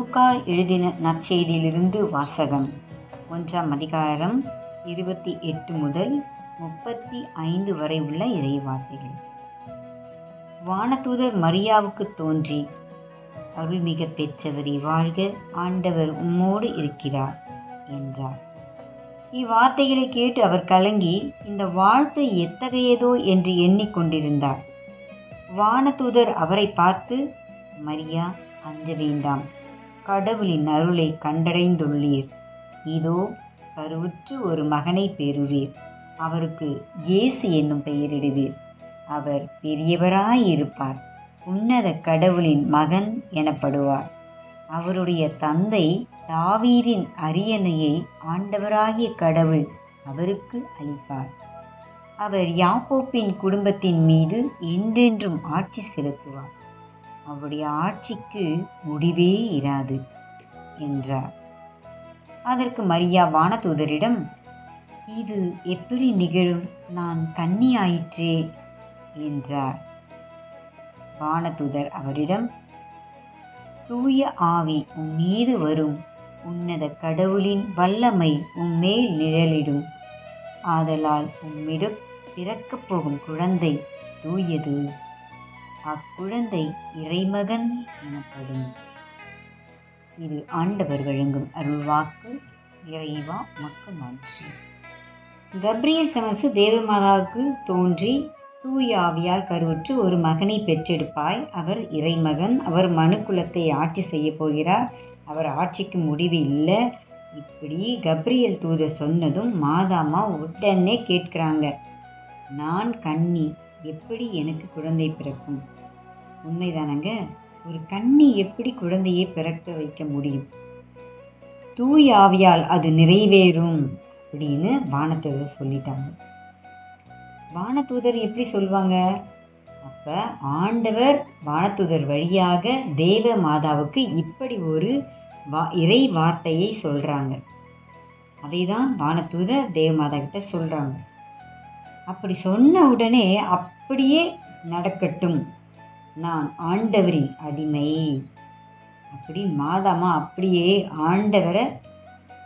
லூக்கா எழுதின நற்செய்தியிலிருந்து வாசகம். 1ஆம் அதிகாரம் 28 முதல் 35 வரை உள்ள இறைவார்த்தைகள். வானதூதர் மரியாவுக்கு தோன்றி, அருள்மிக பெற்றவரே வாழ்க, ஆண்டவர் உம்மோடு இருக்கிறார் என்றார். இவ்வார்த்தைகளை கேட்டு அவர் கலங்கி, இந்த வாழ்த்து எத்தகையதோ என்று எண்ணிக்கொண்டிருந்தார். வானதூதர் அவரை பார்த்து, மரியா, அஞ்ச வேண்டாம், கடவுளின் அருளை கண்டடைந்துள்ளீர். இதோ கருவுற்று ஒரு மகனை பெறுவீர். அவருக்கு இயேசு என்னும் பெயரிடுவீர். அவர் பெரியவராயிருப்பார். உன்னத கடவுளின் மகன் எனப்படுவார். அவருடைய தந்தை தாவீதின் அரியணையை ஆண்டவராகிய கடவுள் அவருக்கு அளிப்பார். அவர் யாக்கோப்பின் குடும்பத்தின் மீது என்றென்றும் ஆட்சி செலுத்துவார். அவருடைய ஆட்சிக்கு முடிவே இராது என்றார். அதற்கு மரியா வானதூதரிடம், இது எப்படி நிகழும்? நான் கன்னி ஆயிற்றே என்றார். வானதூதர் அவரிடம், தூய ஆவி உம்மீது வரும். உன்னத கடவுளின் வல்லமை உம்மேல் நிழலிடும். ஆதலால் உம்மிடம் பிறக்கப் போகும் குழந்தை தூயது. அக்குழந்தை இறைமகன் எனப்படும். இது ஆண்டவர் வழங்கும் அருள்வாக்கு. இறைவா உமக்கு நன்றி. கப்ரியேல் சமசு தேவமாதாவுக்கு தோன்றி, தூய ஆவியால் கருவுற்று ஒரு மகனை பெற்றெடுப்பாய். அவர் இறைமகன். அவர் மனுக்குலத்தை ஆட்சி செய்ய போகிறார். அவர் ஆட்சிக்கு முடிவு இல்லை. இப்படி கப்ரியேல் தூதர் சொன்னதும் மாதாமா உடனே கேட்குறாங்க, நான் கன்னி, எப்படி எனக்கு குழந்தை பிறக்கும்? உண்மைதானங்க? ஒரு கன்னி எப்படி குழந்தையை பிறக்க வைக்க முடியும்? தூய ஆவியால் அது நிறைவேறும் அப்படின்னு வானதூதர் சொல்லிட்டாங்க. வானதூதர் எப்படி சொல்லுவாங்க? அப்ப ஆண்டவர் வானதூதர் வழியாக தேவ மாதாவுக்கு இப்படி ஒரு இறை வார்த்தையை சொல்றாங்க. அதை தான் வானதூதர் தேவமாதா கிட்ட சொல்றாங்க. அப்படி சொன்ன உடனே அப்படியே நடக்கட்டும், நான் ஆண்டவரின் அடிமை அப்படி மாதாமா அப்படியே ஆண்டவரை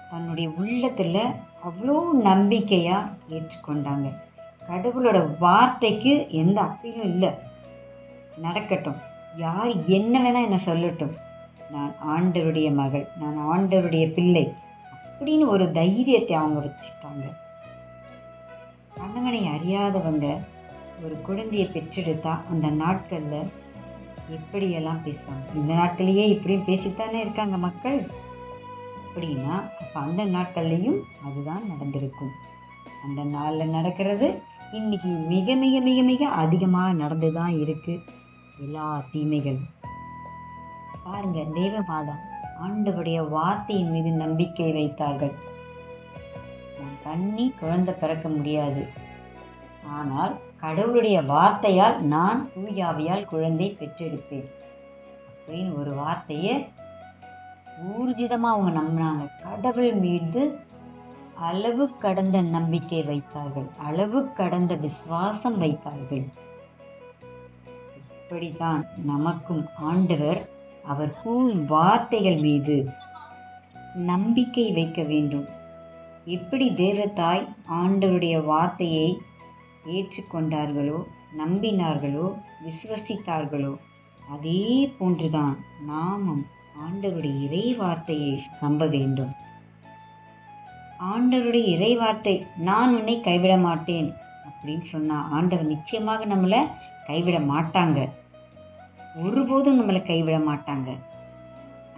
தன்னுடைய உள்ளத்தில் அவ்வளோ நம்பிக்கையாக ஏற்றுக்கொண்டாங்க. கடவுளோட வார்த்தைக்கு எந்த அப்பீலும் இல்லை. நடக்கட்டும், யார் என்ன வேணால் என்ன சொல்லட்டும், நான் ஆண்டவருடைய மகள், நான் ஆண்டவருடைய பிள்ளை அப்படின்னு ஒரு தைரியத்தை அவங்க வச்சுட்டாங்க. கணவனை அறியாதவங்க ஒரு குழந்தையை பெற்றெடுத்தா அந்த நாட்களில் எப்படியெல்லாம் பேசுவாங்க? இந்த நாட்களையே இப்படியும் பேசித்தானே இருக்காங்க மக்கள். அப்படின்னா அப்போ அந்த நாட்கள்லையும் அதுதான் நடந்திருக்கும். அந்த நாளில் நடக்கிறது இன்னைக்கு மிக மிக மிக மிக அதிகமாக நடந்து தான் இருக்கு. எல்லா தீமைகளும் பாருங்க, தேவமாதா ஆண்டவருடைய வார்த்தையின் மீது நம்பிக்கை வைத்தார்கள். நான் கன்னி, குழந்தை பிறக்க முடியாது, ஆனால் கடவுளுடைய வார்த்தையால் நான் தூயாவியால் குழந்தை பெற்றெடுப்பேன் அப்படின்னு ஒரு வார்த்தையை ஊர்ஜிதமாக அவங்க நம்பினாங்க. கடவுள் மீது அளவு கடந்த நம்பிக்கை வைத்தார்கள், அளவு கடந்த விசுவாசம் வைத்தார்கள். இப்படித்தான் நமக்கும் ஆண்டவர் அவர் கூறும் வார்த்தைகள் மீது நம்பிக்கை வைக்க வேண்டும். எப்படி தேவதாய் ஆண்டவருடைய வார்த்தையை ஏற்றுக்கொண்டார்களோ, நம்பினார்களோ, விசுவசித்தார்களோ, அதே போன்றுதான் நாமும் ஆண்டவருடைய இறை வார்த்தையை நம்ப வேண்டும். ஆண்டவருடைய இறை வார்த்தை, நான் உன்னை கைவிட மாட்டேன் அப்படின்னு சொன்னா ஆண்டவர் நிச்சயமாக நம்மளை கைவிட மாட்டாங்க. ஒருபோதும் நம்மளை கைவிட மாட்டாங்க.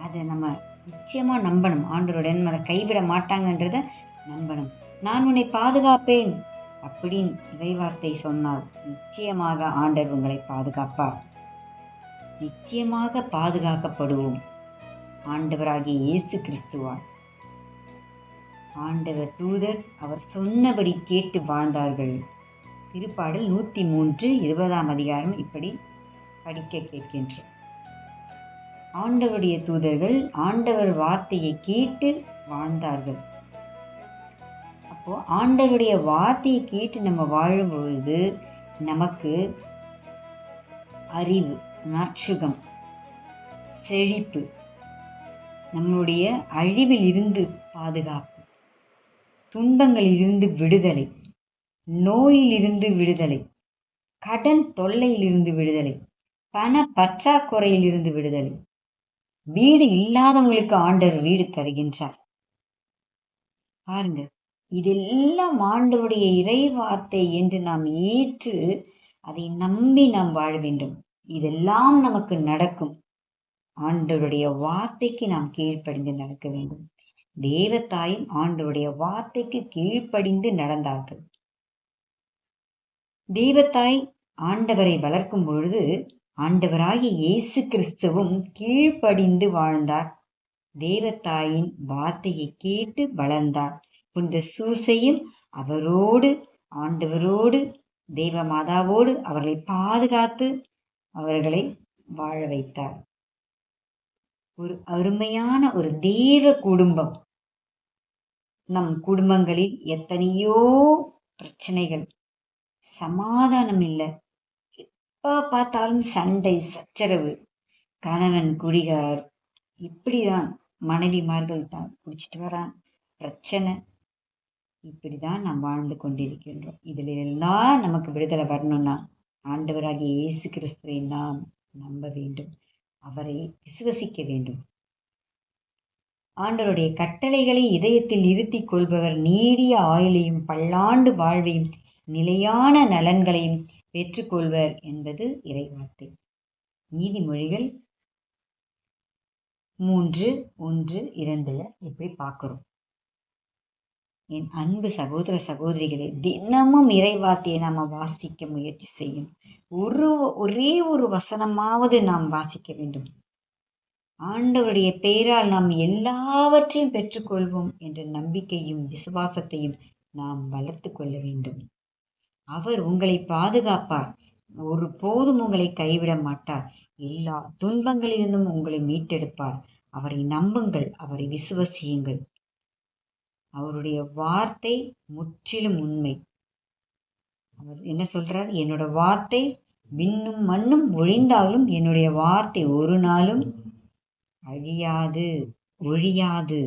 அதை நம்ம நிச்சயமா நம்பணும். ஆண்டவருடைய நம்மளை கைவிட மாட்டாங்கன்றத நம்பணும். நான் உன்னை பாதுகாப்பேன் அப்படின்னு இறைவார்த்தை சொன்னால் நிச்சயமாக ஆண்டவர் உங்களை பாதுகாப்பார். நிச்சயமாக பாதுகாக்கப்படுவோம் ஆண்டவராகிய இயேசு கிறிஸ்துவால். ஆண்டவர் தூதர் அவர் சொன்னபடி கேட்டு வாழ்ந்தார்கள். திருப்பாடல் 103 20ஆம் அதிகாரம் இப்படி படிக்க கேட்கின்றோம். ஆண்டவருடைய தூதர்கள் ஆண்டவர் வார்த்தையை கேட்டு வாழ்ந்தார்கள். அப்போ ஆண்டவருடைய வார்த்தையை கேட்டு நம்ம வாழும் பொழுது நமக்கு அறிவு, நற்சுகம், செழிப்பு, நம்முடைய அழிவில் இருந்து பாதுகாப்பு, துன்பங்களிலிருந்து விடுதலை, நோயிலிருந்து விடுதலை, கடன் தொல்லையிலிருந்து விடுதலை, பண பற்றாக்குறையிலிருந்து விடுதலை. வீடு இல்லாதவங்களுக்கு ஆண்டவர் வீடு தருகின்றார். பாருங்க, இதெல்லாம் ஆண்டவருடைய இறை வார்த்தை என்று நாம் ஏற்று அதை நம்பி நாம் வாழ வேண்டும். இதெல்லாம் நமக்கு நடக்கும். ஆண்டவருடைய வார்த்தைக்கு நாம் கீழ்ப்படிந்து நடக்க வேண்டும். தேவத்தாயும் ஆண்டவருடைய வார்த்தைக்கு கீழ்ப்படிந்து நடந்தார்கள். தேவத்தாய் ஆண்டவரை வளர்க்கும் பொழுது ஆண்டவராகிய இயேசு கிறிஸ்துவும் கீழ்ப்படிந்து வாழ்ந்தார். தேவத்தாயின் வார்த்தையை கேட்டு வளர்ந்தார். புனித சூசையும் அவரோடு, ஆண்டவரோடு, தேவ மாதாவோடு அவர்களை பாதுகாத்து அவர்களை வாழ வைத்தார். ஒரு அருமையான ஒரு தேவ குடும்பம். நம் குடும்பங்களில் எத்தனையோ பிரச்சனைகள், சமாதானம் இல்லை, எப்ப பார்த்தாலும் சண்டை சச்சரவு, கணவன் குடிகார், இப்படிதான் மனைவிமார்கள் தான் குடிச்சிட்டு வரான், பிரச்சனை, இப்படிதான் நாம் வாழ்ந்து கொண்டிருக்கின்றோம். இதுல எல்லாம் நமக்கு விடுதலை வரணும்னா ஆண்டவராகிய இயேசு கிறிஸ்துவை நாம் நம்ப வேண்டும், அவரை விசுவசிக்க வேண்டும். ஆண்டவருடைய கட்டளைகளை இதயத்தில் இருத்திக் கொள்பவர் நீடிய ஆயுளையும் பல்லாண்டு வாழ்வையும் நிலையான நலன்களையும் பெற்றுக்கொள்வர் என்பது இறைவார்த்தை. நீதிமொழிகள் 3:1-2 இப்படி பார்க்கிறோம். என் அன்பு சகோதர சகோதரிகளே, தினமும் இறைவார்த்தையை நாம வாசிக்க முயற்சி செய்யும். ஒரே ஒரு வசனமாவது நாம் வாசிக்க வேண்டும். ஆண்டவருடைய பெயரால் நாம் எல்லாவற்றையும் பெற்றுக்கொள்வோம் என்ற நம்பிக்கையும் விசுவாசத்தையும் நாம் வளர்த்து கொள்ள வேண்டும். அவர் உங்களை பாதுகாப்பார், ஒருபோதும் உங்களை கைவிட மாட்டார், எல்லா துன்பங்களிலிருந்தும் உங்களை மீட்டெடுப்பார். அவரை நம்புங்கள், அவரை விசுவசியுங்கள். அவருடைய வார்த்தை முற்றிலும் உண்மை. அவர் என்ன சொல்றார்? என்னோட வார்த்தை விண்ணும் மண்ணும் ஒழிந்தாலும் என்னுடைய வார்த்தை ஒரு நாளும் அழியாது, ஒழியாது.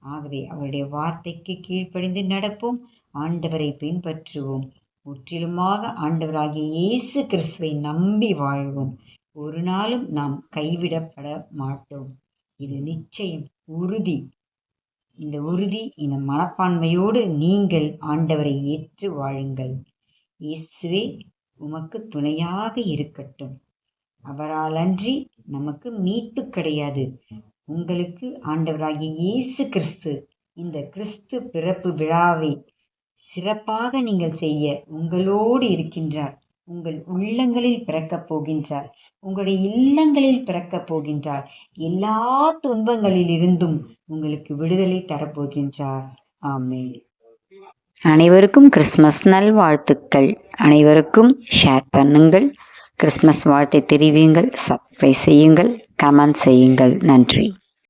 ஆகவே அவருடைய வார்த்தைக்கு கீழ்ப்படிந்து நடப்போம், ஆண்டவரை பின்பற்றுவோம், முற்றிலுமாக ஆண்டவராகிய இயேசு கிறிஸ்துவை நம்பி வாழ்வோம். ஒரு நாளும் நாம் கைவிடப்பட மாட்டோம். இது நிச்சயம், உறுதி. இந்த உறுதி, இந்த மனப்பான்மையோடு நீங்கள் ஆண்டவரை ஏற்று வாழுங்கள். இயேசுவே உமக்கு துணையாக இருக்கட்டும். அவரால் அன்றி நமக்கு மீட்பு கிடையாது. உங்களுக்கு ஆண்டவராகிய இயேசு கிறிஸ்து இந்த கிறிஸ்து பிறப்பு விழாவை சிறப்பாக நீங்கள் செய்ய உங்களோடு இருக்கின்றார். உங்கள் உள்ளங்களில் பிறக்கப் போகின்றார், உங்களுடைய இல்லங்களில் பிறக்கப் போகின்றார். எல்லா துன்பங்களில் இருந்தும் உங்களுக்கு விடுதலை தரப்போகின்றார். ஆமென். அனைவருக்கும் கிறிஸ்துமஸ் நல்வாழ்த்துக்கள். அனைவருக்கும் ஷேர் பண்ணுங்கள், கிறிஸ்துமஸ் வாழ்த்தை தெரிவியுங்கள், சப்ஸ்கிரைப் செய்யுங்கள், கமெண்ட் செய்யுங்கள். நன்றி.